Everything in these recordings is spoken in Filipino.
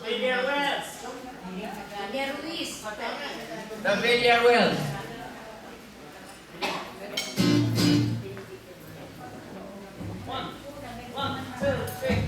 Villarreal. Ruiz. The Villarreal. One, two, three.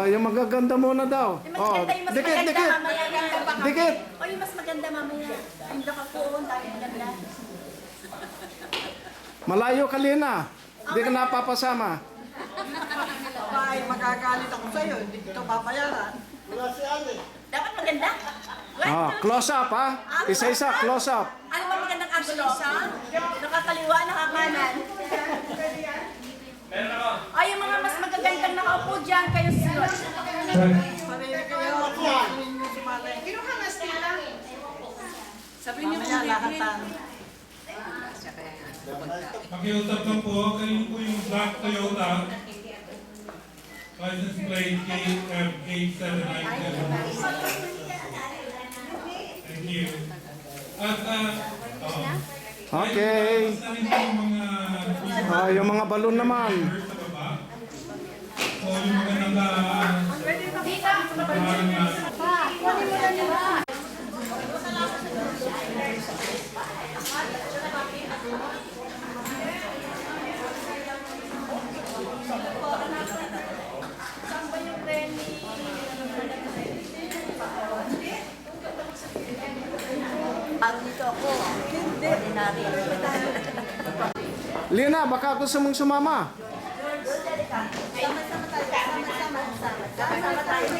Yung magaganda muna daw. Dikit, dikit. Dikit. O yung mas maganda mamaya. Yung ako, dahil maganda. Malayo ka, Lina. Hindi ka napapasama. Ay, magagalit ako sa'yo. Hindi ko ito papayaran. Dapat maganda. Close up, ha? Isa-isa, close up. Ano ba magandang angulo? Nakakaliwa, nakakanan. Ay, yung mga mas magagandang nakaupo dyan, kayo sila. Marili kayo. Sabihin nyo sumalay. Sabihin niyo Mamaya lahatan. Pakiusap lang po, kayo po yung Black Toyota. License plate KF8797. Thank you. At, Okay. Yung mga balon naman. So, yung mga Dito ako. Ordinary. Lina, baka gusto mong sumama. Sama-sama tayo. Sama-sama tayo.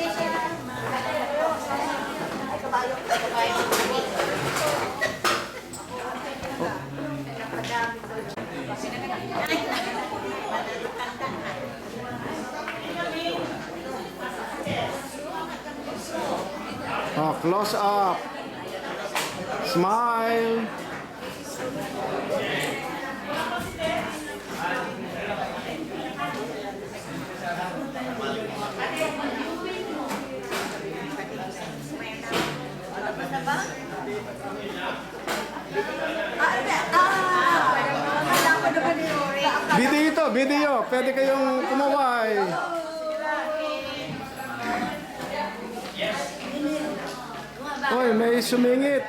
Ay, kabayo. Close up. Smile. Video ito, video. Pwede kayong kumaway. Hoy, may sumingit.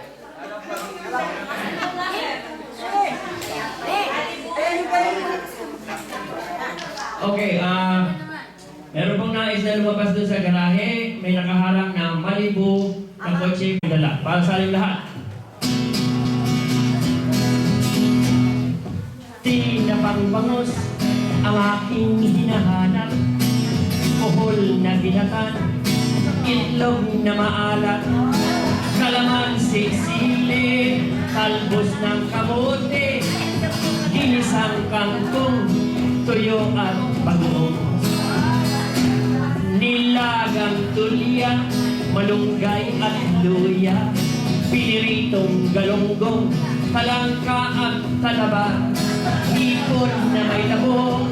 Eh, ayun ba yung Okay, meron pong nais na lumabas doon sa garahe. May nakaharang na Malibu na kotse dala. Para sa aling lahat. Tinapang-bangos ang aking hinahanap. Kuhol na binatan, itlog na maalat, kalamansi, sili, talbos ng kamote, ginisang kangkong, tuyo at bagoong. Nilagang tulya, malunggay at luya, piniritong galonggong, talangka at talaba, hipon na may labong,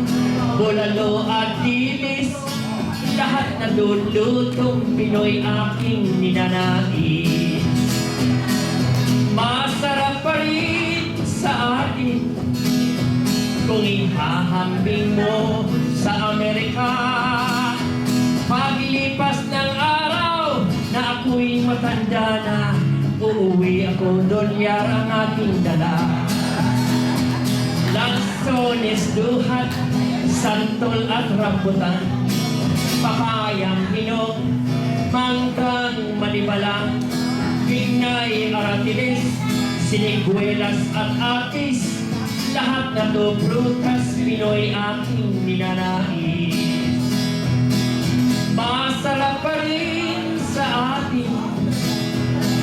bulalo at dilis, lahat na lulutong Pinoy aking ninanais. Masarap pa rin sa atin kung ihahambing mo sa Amerika. Paglipas ng araw na ako'y matanda na, uuwi ako doon, yarang aking dala. Lansones, duhat, santol at rambutan, papayang hinog, manggang malibalang, bingay aratilis, siniguelas at atis, lahat na to prutas, Pinoy aking ninanais. Masarap pa rin sa atin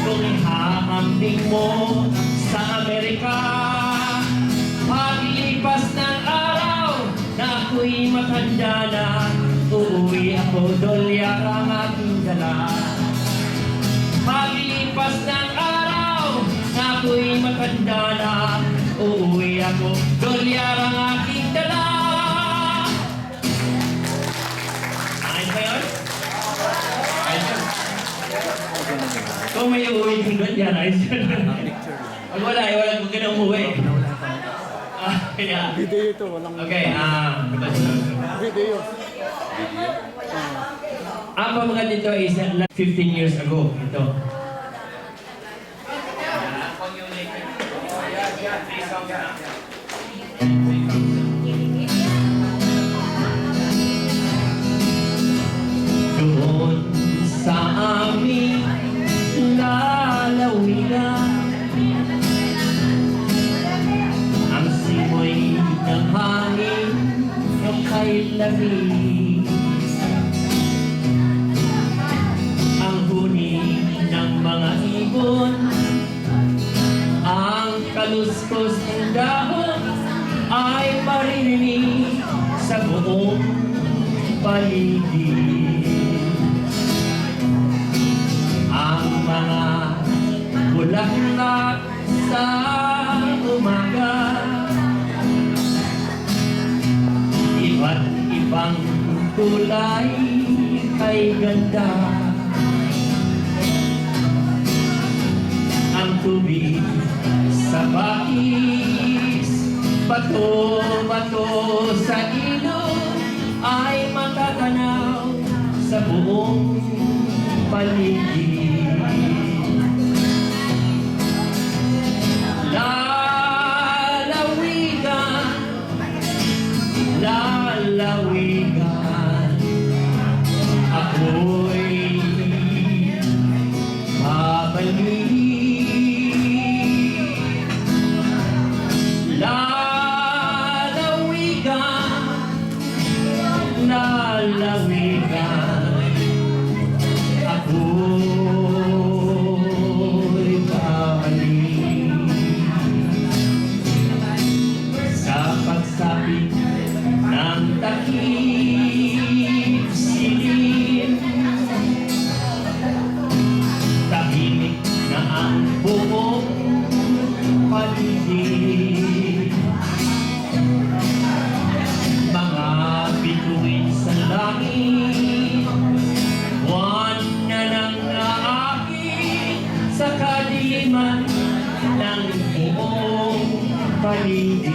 kung ihahambing mo sa Amerika. Paglipas ng araw na ako'y matanda na, uuwi ako dolyar ang aking dala. Paglipas ng araw na ako'y matanda na, uuwi ako dolyar ang aking dala. Ayos ba yun? Ayos yun. Kung may uuwi kong dolyar, ayos yun. Pag wala, wala kong ganang umuwi. Kaya, Video ito, walang okay, video. ang pamagat nito is 15 years ago. Ito. Doon sa aming lalawigan, ang simoy ng hangin ay kay lamig. Ang huni ng mga ibon, ang kaluskos ng dahon ay maririnig sa buong paligid. Ang mga bulaklak sa umaga, iba't ibang kulay kay ganda. Ang tubig sa bais, bato-bato sa ilog ay matatanaw sa buong paligid. Lalawigan, lalawigan, ako'y babalik. Lalawigan, ako'y babalik. Sa pagsapit ng takip silim, tahimik na ang buong paligid. Mga bituin sa langit, buwan na nang naakit sa kadiliman ng buong paligid.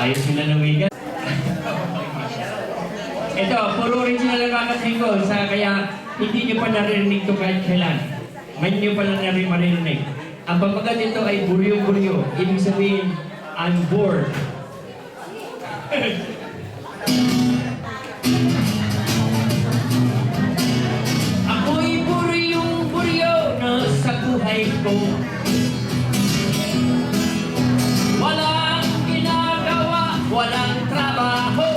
Ayos nila na wigan. Ito, puro original ang kakating ko, kaya hindi nyo pa naririnig ito kahit kailan. Ngayon nyo pa lang maririnig. Ang pamagat ito ay buryo-buryo. Ibig sabihin, I'm bored. Ako'y buryong-buryo na sa buhay ko. Walang ginagawa, walang trabaho.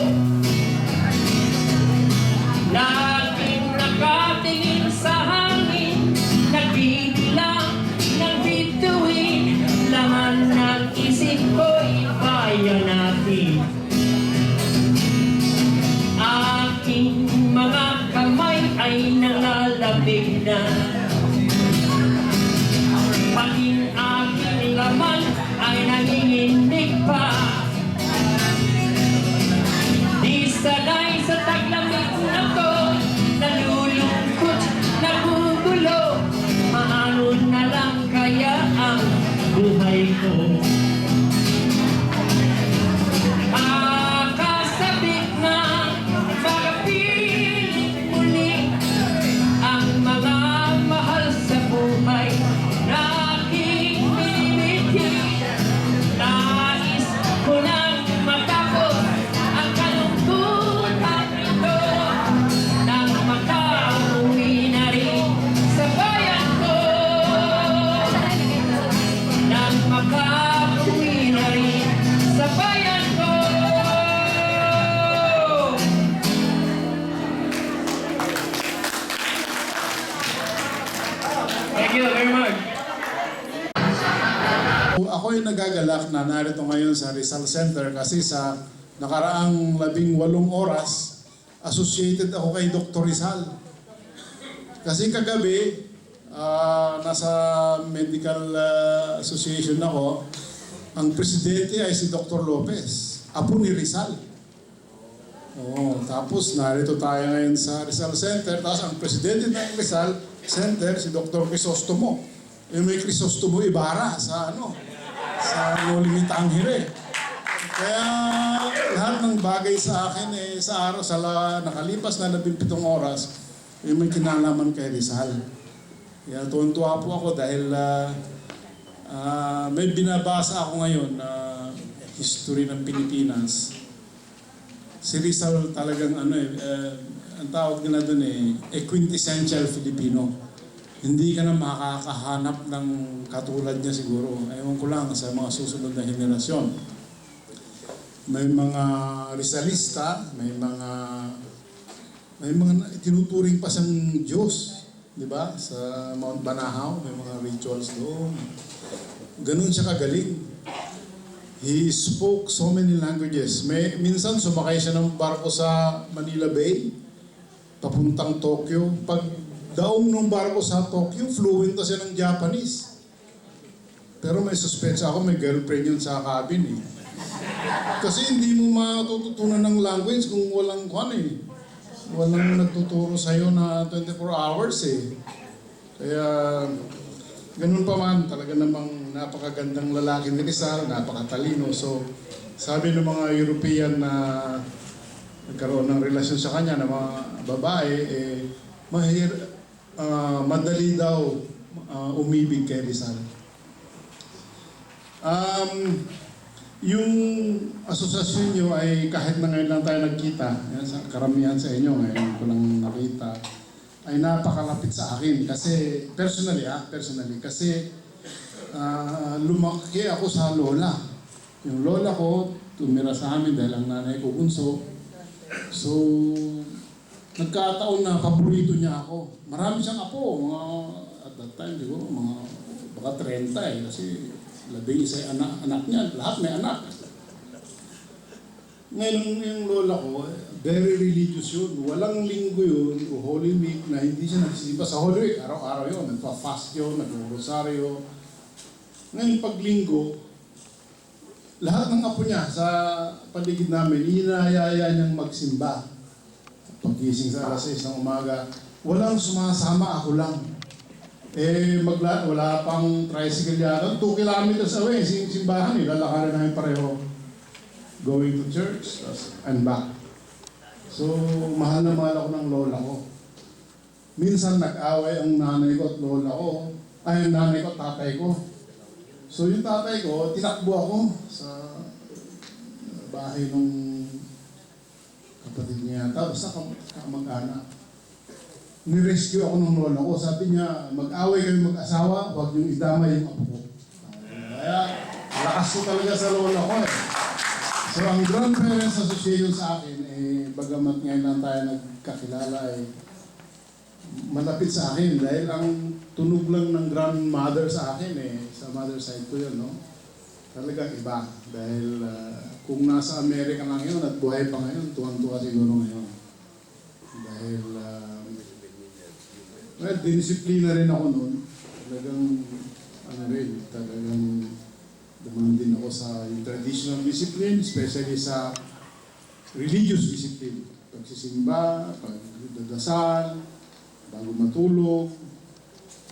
Laging nakatingin sa hangin, nagbibilang ng bituin. Laman ng isip ko'y kaya natin. Aking mga kamay ay nangalabig na. Paging aking laman ay nanginginig pa. Di sanay sa taglamig na to, nalulungkot, nagugulo. Paano na lang kaya ang buhay ko? Kakasabik na pagpiling muli ang mga mahal sa buhay na aking minimiti. Nais ko nang matapos ang kalungkutan ito nang makauwi na rin sa bayan ko. Nang makauwi na rin sa bayan ko. Thank you very much. Ako ay nagagalak na narito ngayon sa Rizal Center kasi sa nakaraang 18 oras, associated ako kay Dr. Rizal. Kasi kagabi, nasa medical association ako, ang presidente ay si Dr. Lopez, apo ni Rizal. Oo, tapos narito tayo ngayon sa Rizal Center, tapos ang presidente ng Rizal Center, si Dr. Crisostomo. Yung may Crisostomo Ibarra sa No Limit Angere. Kaya lahat ng bagay sa akin sa araw, nakalipas na 17 oras, may kinalaman kay Rizal. Kaya tuwan-tuwa po ako dahil may binabasa ako ngayon na history ng Pilipinas. Si Rizal talagang ang tawag nila doon quintessential Filipino. Hindi ka na makakahanap ng katulad niya siguro. Ewan ko lang sa mga susunod na henerasyon. May mga Rizalista, may mga tinuturing pa siyang Diyos, di ba? Sa Mount Banahaw, may mga rituals doon. Ganun siya kagaling. He spoke so many languages. Minsan sumakay siya ng barko sa Manila Bay, papuntang Tokyo. Pag daong ng barko sa Tokyo, fluent na siya ng Japanese. Pero may suspense ako, may girlfriend yun sa cabin Kasi hindi mo matututunan ng language kung walang walang nagtuturo sa'yo na 24 hours Kaya ganun pa man, talaga namang napakagandang lalaki ni Rizal, napakatalino. So sabi ng mga European na nagkaroon ng relasyon sa kanya na mga babae, madali daw umibig kay Rizal. Yung asosasyon nyo ay kahit na ngayon lang tayo nagkita, karamihan sa inyo ngayon ko lang nakita, ay napakalapit sa akin kasi personally kasi lumaki ako sa lola. Yung lola ko tumira sa amin dahil ang nanay ko bunso. So nagkataon na paborito niya ako. Marami siyang apo, at that time siguro baka 30 kasi 11 anak niya, lahat may anak. Ngayon yung lola ko, very religious yun. Walang linggo yun, o Holy Week, na hindi siya nagsisimba. Sa Holy Week, araw-araw yun, nagpa-fast yun, nag-rosaryo. Ngayon pag linggo, lahat ng apo niya sa paligid namin, inayaya niyang magsimba. Paggising sa alas 6 ng umaga, walang sumasama, ako lang. Wala pang tricycle yata. 2 kilometers away, simbahan lalakarin namin pareho. going to church, and back. So, mahal na mahal ako ng lola ko. Minsan nag-away ang nanay ko at lola ko, ay ang nanay ko at tatay ko. So yung tatay ko, tinakbo ako sa bahay ng kapatid niya yata, basta kamag-anak. Nirescue ako ng lola ko. Sabi niya, mag-away kayo mag-asawa, huwag niyong idamay yung apo ko. Kaya, lakas ko talaga sa lola ko eh. So ang Grandparents Association sa akin, bagamat ngayon lang tayo nagkakilala malapit sa akin dahil ang tunog lang ng grandmother sa akin sa mother side ko yun, no? Talagang iba. Dahil kung nasa Amerika lang yun at buhay pa ngayon, tuwang-tuwa siguro ngayon. Dahil, dinisiplina rin ako noon. Talagang, talagang dumaan din ako sa yung traditional discipline, especially sa religious discipline. Pagsisimba, pagdadasal, bago matulog.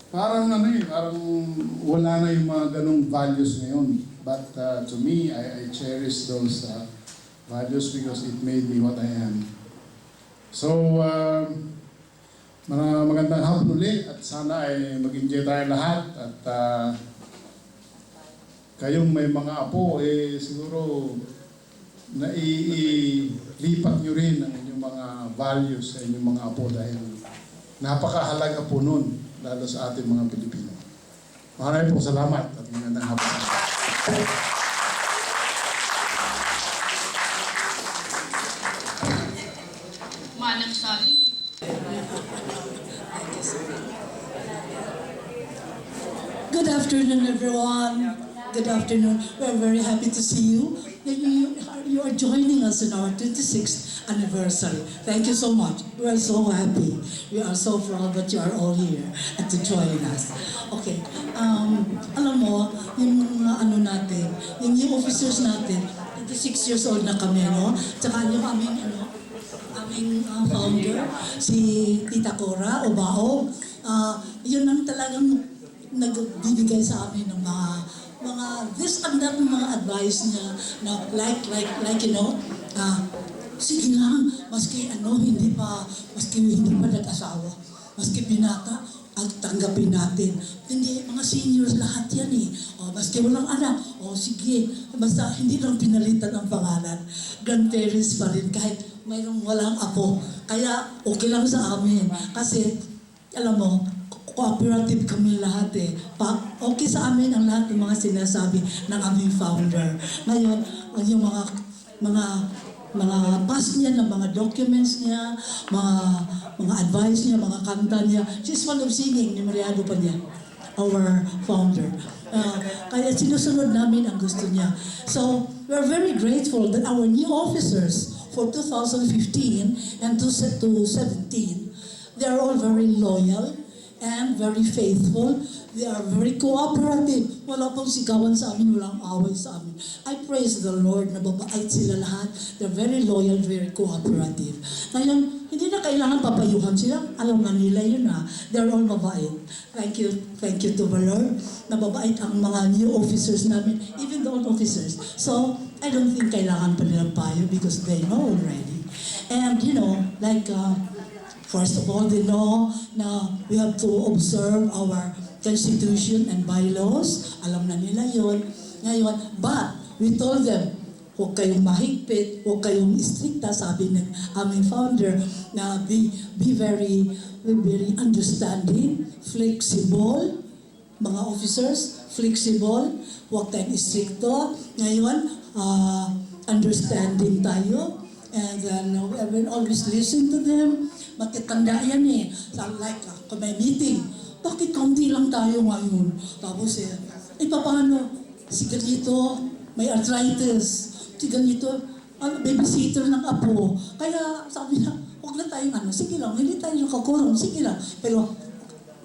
Parang parang wala na yung mga ganong values ngayon. But to me, I cherish those values because it made me what I am. So, magandang hapon ulit at sana ay mag-enjoy tayo lahat at kayong may mga apo, siguro nailipat nyo rin ang inyong mga values sa inyong mga apo dahil napakahalaga po nun, lalo sa ating mga Pilipino. Maraming po salamat at magandang hapon. Manang sabi. Good afternoon, everyone. Good afternoon. We're very happy to see you. You are joining us in our 26th anniversary. Thank you so much. We are so happy. We are so proud that you are all here at to join us. Okay. Alam mo, yung natin, yung new officers natin, 26 years old na kami, no? Tsaka yung aming founder, si Tita Cora Obao, yun ang talagang nagbibigay sa amin ng mga this and that mga advice niya na like sige lang, maski hindi pa nag-asawa, maski binata, at tanggapin natin. Hindi, mga seniors lahat yan maski walang anak, sige, basta hindi lang pinalitan ang pangalan. Grandparents pa rin kahit mayroong walang apo. Kaya okay lang sa amin. Kasi, alam mo, cooperative kami lahat okay sa amin ang lahat ng mga sinasabi ng aming founder. Ngayon, yung mga past niya, ng mga documents niya, mga advice niya, mga kanta niya. She's fond of singing, ni Mariano pa niya, our founder. Kaya sinusunod namin ang gusto niya. So, we're very grateful that our new officers for 2015 and 2017, they are all very loyal and very faithful. They are very cooperative. Wala pong sigawan sa amin, walang away sa amin. I praise the Lord na babait sila lahat. They're very loyal, very cooperative. Ngayon, hindi na kailangan papayuhan sila. Alam na nila yun They're all mabait. Thank you to the Lord na babait ang mga new officers namin, even the old officers. So, I don't think kailangan pa nilang payo because they know already. And, first of all, they know na we have to observe our Constitution and bylaws. Alam na nila yon. Ngayon, but we told them, huwag kayong mahigpit, huwag kayong istrikta, sabi ng aming founder, na be very understanding, flexible, mga officers, flexible, huwag tayong istrikto. Ngayon, understanding tayo, and then we will always listen to them. Matitanda yan kung may meeting, bakit kaunti lang tayo ngayon? Tapos paano? Si ganito, may arthritis. Si ganito, babysitter ng apo. Kaya sabi na, huwag na tayong sige lang, hindi tayo kakurong, sige lang. Pero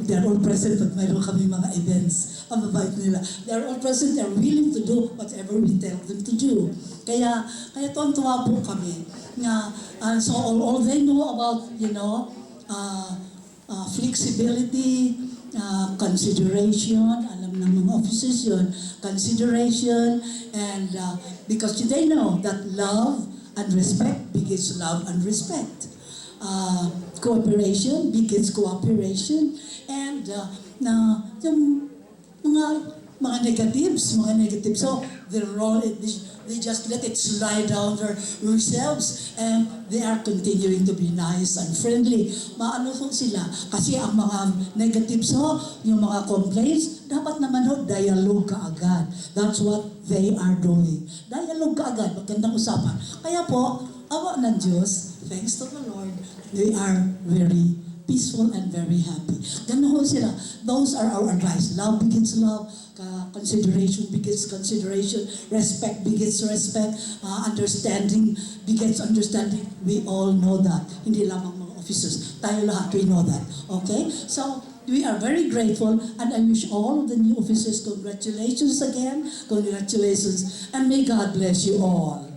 they are all present pag mayroon kami mga events. Ang mabait nila. They are all present, they are willing to do whatever we tell them to do. Kaya tuwan-tuwa po kami. So all they know about, flexibility, consideration, alam ng mga officers yun, consideration, and because they know that love and respect begets love and respect. Cooperation begets cooperation, and yung mga negatives. So they just let it slide down themselves, and they are continuing to be nice and friendly. Maano po sila? Kasi ang mga negatives yung mga complaints, dapat naman dialogue ka agad. That's what they are doing. Dialogue ka agad, magandang usapan. Kaya po, awa ng Diyos, thanks to the Lord, they are very peaceful and very happy. Ganun sila. Those are our advice. Love begets love. Consideration begets consideration. Respect begets respect. Understanding begets understanding. We all know that. Hindi lamang mga officers. Tayo lahat, we know that. Okay? So, we are very grateful, and I wish all of the new officers congratulations again. Congratulations. And may God bless you all.